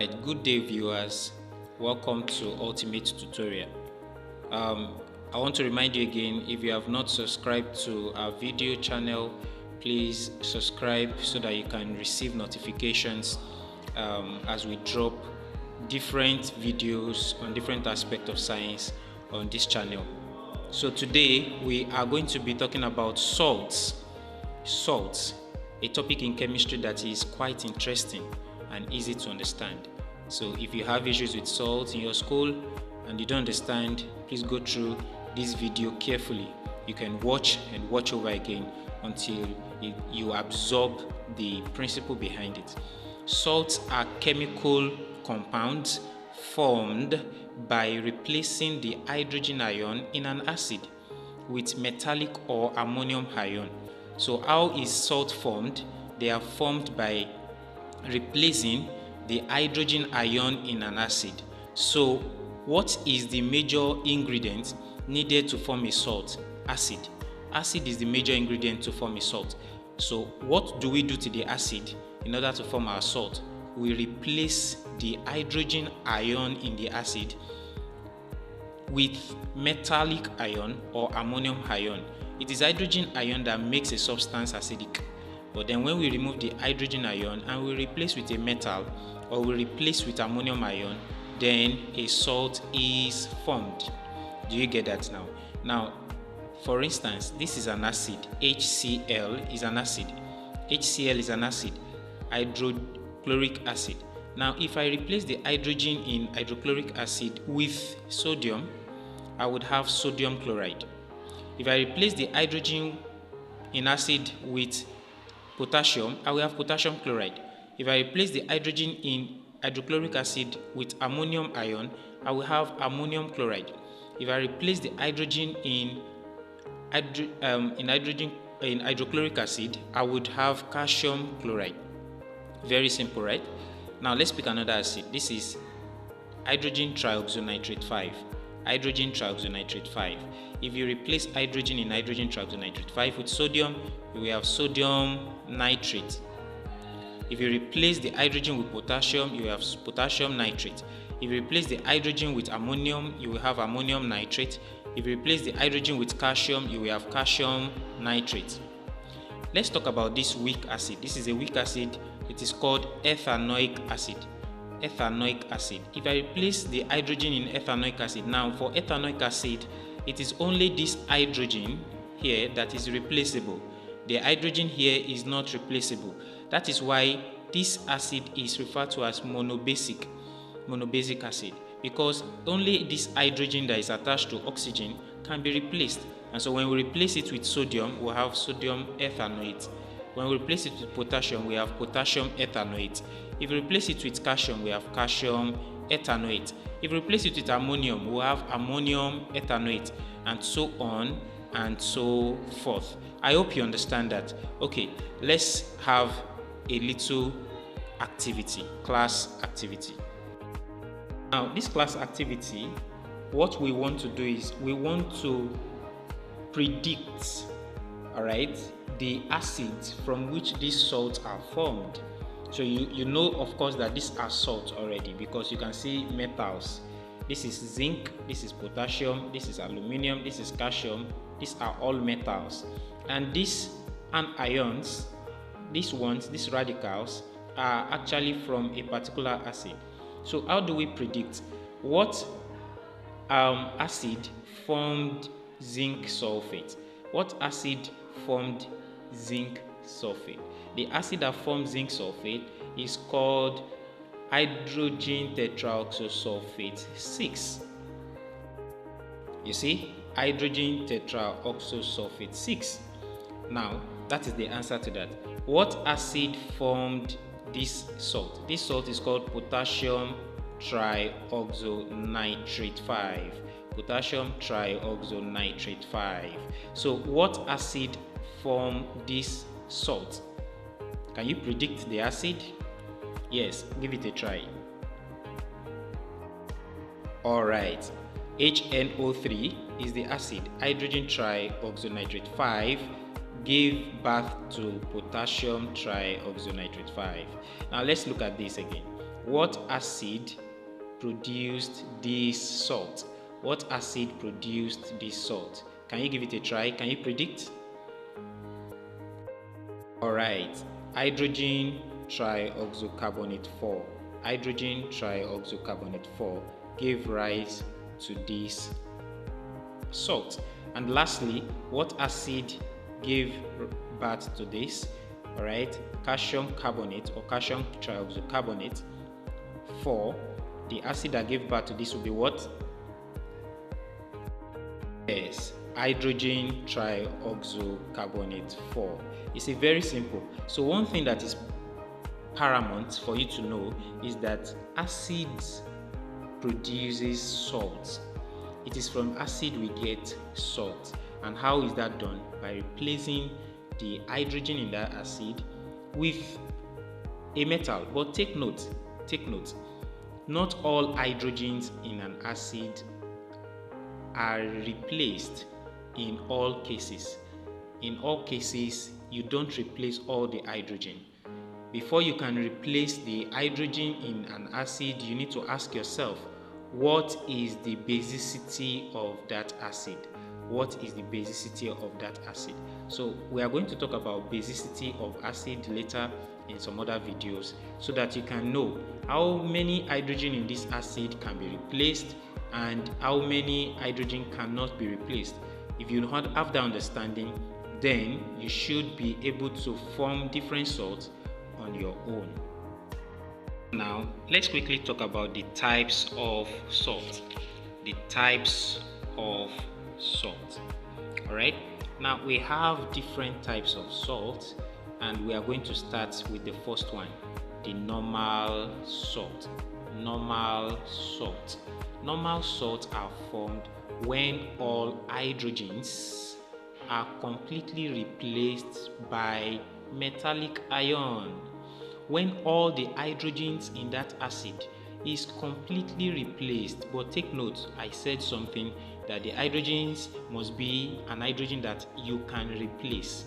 Good day viewers, welcome to Ultimate Tutorial. I want to remind you again, if you have not subscribed to our video channel, please subscribe so that you can receive notifications as we drop different videos on different aspects of science on this channel. So today we are going to be talking about salts, a topic in chemistry that is quite interesting and easy to understand. So if you have issues with salts in your school and you don't understand, please go through this video carefully. You can watch and watch over again until you absorb the principle behind it. Salts are chemical compounds formed by replacing the hydrogen ion in an acid with metallic or ammonium ion. So how is salt formed? They are formed by replacing the hydrogen ion in an acid. So what is the major ingredient needed to form a salt? Acid. Acid is the major ingredient to form a salt. So what do we do to the acid in order to form our salt? We replace the hydrogen ion in the acid with metallic ion or ammonium ion. It is hydrogen ion that makes a substance acidic. But then when we remove the hydrogen ion and we replace with a metal or we replace with ammonium ion, then a salt is formed. Do you get that now? Now, for instance, this is an acid. HCl is an acid. HCl is an acid, hydrochloric acid. Now, if I replace the hydrogen in hydrochloric acid with sodium, I would have sodium chloride. If I replace the hydrogen in acid with potassium, I will have potassium chloride. If I replace the hydrogen in hydrochloric acid with ammonium ion, I will have ammonium chloride. If I replace the hydrogen in hydrochloric acid, I would have calcium chloride. Very simple, right? Now let's pick another acid. This is hydrogen trioxynitrate 5. Hydrogen trioxynitrate 5. If you replace hydrogen in hydrogen trioxynitrate 5 with sodium, you will have sodium nitrate. If you replace the hydrogen with potassium, you will have potassium nitrate. If you replace the hydrogen with ammonium, you will have ammonium nitrate. If you replace the hydrogen with calcium, you will have calcium nitrate. Let's talk about this weak acid. This is a weak acid. It is called ethanoic acid. Ethanoic acid. If I replace the hydrogen in ethanoic acid, now for ethanoic acid, it is only this hydrogen here that is replaceable. The hydrogen here is not replaceable. That is why this acid is referred to as monobasic acid, because only this hydrogen that is attached to oxygen can be replaced. And so when we replace it with sodium, we'll have sodium ethanoate. When we replace it with potassium, we have potassium ethanoate. If we replace it with calcium, we have calcium ethanoate. If we replace it with ammonium, we'll have ammonium ethanoate, and so on and so forth. I hope you understand that. Okay, let's have a little activity, class activity. Now, this class activity, what we want to do is we want to predict, all right, the acids from which these salts are formed. So you know, of course, that these are salts already because you can see metals. This is zinc, this is potassium, this is aluminum, this is calcium. These are all metals. And these anions, these radicals, are actually from a particular acid. So how do we predict what acid formed zinc sulfate? What acid formed zinc sulfate? The acid that forms zinc sulfate is called hydrogen tetraoxosulfate 6. You see, hydrogen tetraoxosulfate 6. Now, that is the answer to that. What acid formed this salt? This salt is called potassium trioxynitrate 5. Potassium trioxynitrate 5. So what acid formed this salt? Can you predict the acid? Yes, give it a try. Alright, HNO3 is the acid. Hydrogen trioxynitrate 5 gave birth to potassium trioxynitrate 5. Now let's look at this again. what acid produced this salt? What acid produced this salt? Can you give it a try? Can you predict? Alright, hydrogen trioxocarbonate 4. Hydrogen trioxocarbonate 4 gave rise to this salt. And lastly, what acid gave birth to this? Alright, calcium carbonate or calcium trioxocarbonate 4. The acid that gave birth to this will be what? Yes, hydrogen trioxocarbonate 4. It's a very simple. So one thing that is paramount for you to know is that acid produces salt. It is from acid we get salt. And how is that done? By replacing the hydrogen in that acid with a metal. But take note, not all hydrogens in an acid are replaced in all cases. In all cases, you don't replace all the hydrogen. Before you can replace the hydrogen in an acid, you need to ask yourself, what is the basicity of that acid? What is the basicity of that acid? So we are going to talk about basicity of acid later in some other videos, so that you can know how many hydrogen in this acid can be replaced and how many hydrogen cannot be replaced. If you have that understanding, then you should be able to form different salts on your own. Now, let's quickly talk about the types of salt. The types of salt. Alright, now we have different types of salt, and we are going to start with the first one, the normal salt. Normal salt. Normal salts are formed when all hydrogens are completely replaced by metallic ion. When all the hydrogens in that acid is completely replaced, but take note, I said something, that the hydrogens must be an hydrogen that you can replace.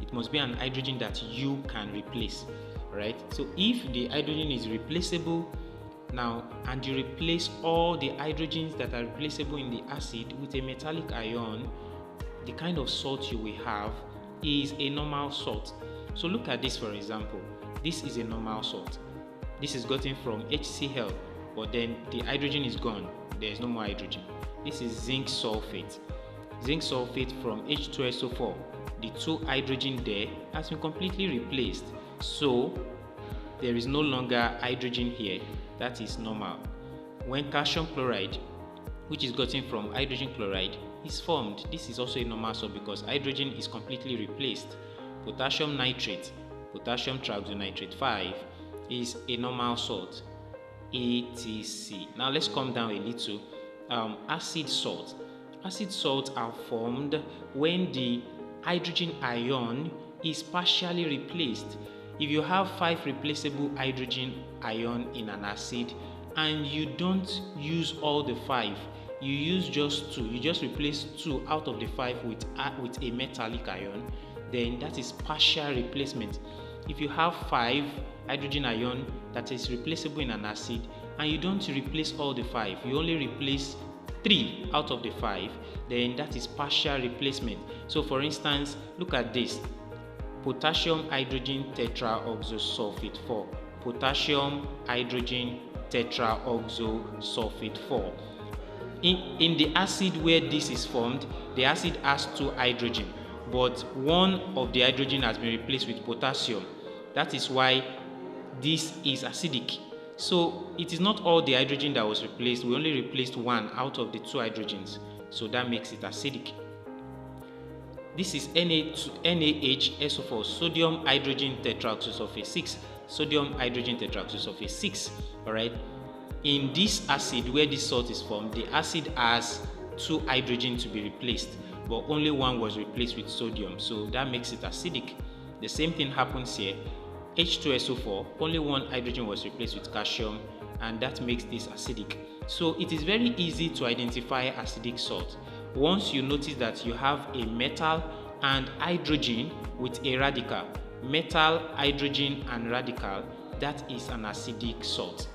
It must be an hydrogen that you can replace, right? So if the hydrogen is replaceable now, and you replace all the hydrogens that are replaceable in the acid with a metallic ion, the kind of salt you will have is a normal salt. So look at this, for example. This is a normal salt. This is gotten from HCl, but then the hydrogen is gone. There is no more hydrogen. This is zinc sulfate. Zinc sulfate from H2SO4. The two hydrogen there has been completely replaced. So there is no longer hydrogen here. That is normal. When calcium chloride, which is gotten from hydrogen chloride, is formed, this is also a normal salt because hydrogen is completely replaced. Potassium nitrate, potassium trioxonitrate 5, is a normal salt, ATC. Now let's come down a little. Acid salt. Acid salts are formed when the hydrogen ion is partially replaced. If you have 5 replaceable hydrogen ion in an acid and you don't use all the 5, you use just 2, you just replace 2 out of the 5 with a metallic ion, then that is partial replacement. If you have 5 hydrogen ion that is replaceable in an acid and you don't replace all the 5, you only replace 3 out of the 5, then that is partial replacement. So for instance, look at this. Potassium hydrogen tetraoxosulfate 4. Potassium hydrogen tetraoxosulfate 4. In the acid where this is formed, the acid has 2 hydrogen, but one of the hydrogen has been replaced with potassium. That is why this is acidic. So it is not all the hydrogen that was replaced. We only replaced 1 out of the 2 hydrogens. So that makes it acidic. This is NaHSO4, sodium hydrogen tetraoxosulfate 6. Sodium hydrogen tetraoxosulfate 6. Alright. In this acid where this salt is formed, the acid has 2 hydrogen to be replaced, but only 1 was replaced with sodium. So that makes it acidic. The same thing happens here. H2SO4, only 1 hydrogen was replaced with calcium, and that makes this acidic. So it is very easy to identify acidic salt. Once you notice that you have a metal and hydrogen with a radical, metal, hydrogen and radical, that is an acidic salt.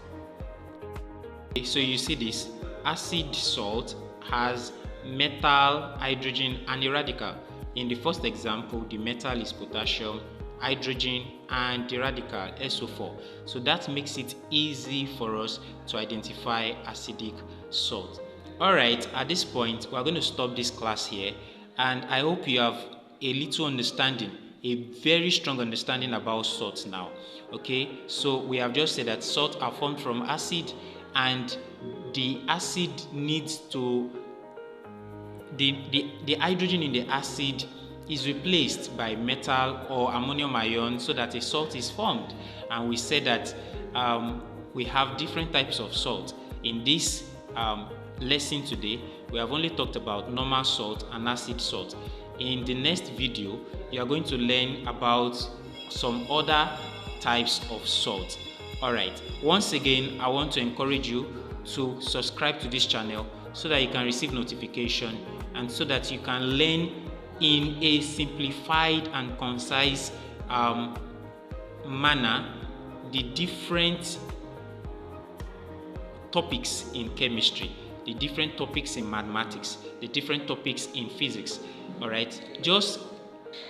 Okay, so you see this acid salt has metal, hydrogen, and a radical. In the first example, the metal is potassium, hydrogen, and the radical SO4. So that makes it easy for us to identify acidic salt. Alright, at this point, we're going to stop this class here, and I hope you have a little understanding, a very strong understanding about salts now. Okay, so we have just said that salts are formed from acid, and the acid needs to the hydrogen in the acid is replaced by metal or ammonium ion so that a salt is formed. And we said that we have different types of salt. In this lesson today, we have only talked about normal salt and acid salt. In the next video, you are going to learn about some other types of salt. Alright, once again, I want to encourage you to subscribe to this channel so that you can receive notification and so that you can learn in a simplified and concise manner the different topics in chemistry, the different topics in mathematics, the different topics in physics. All right, just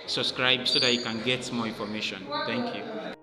subscribe so that you can get more information. Thank you.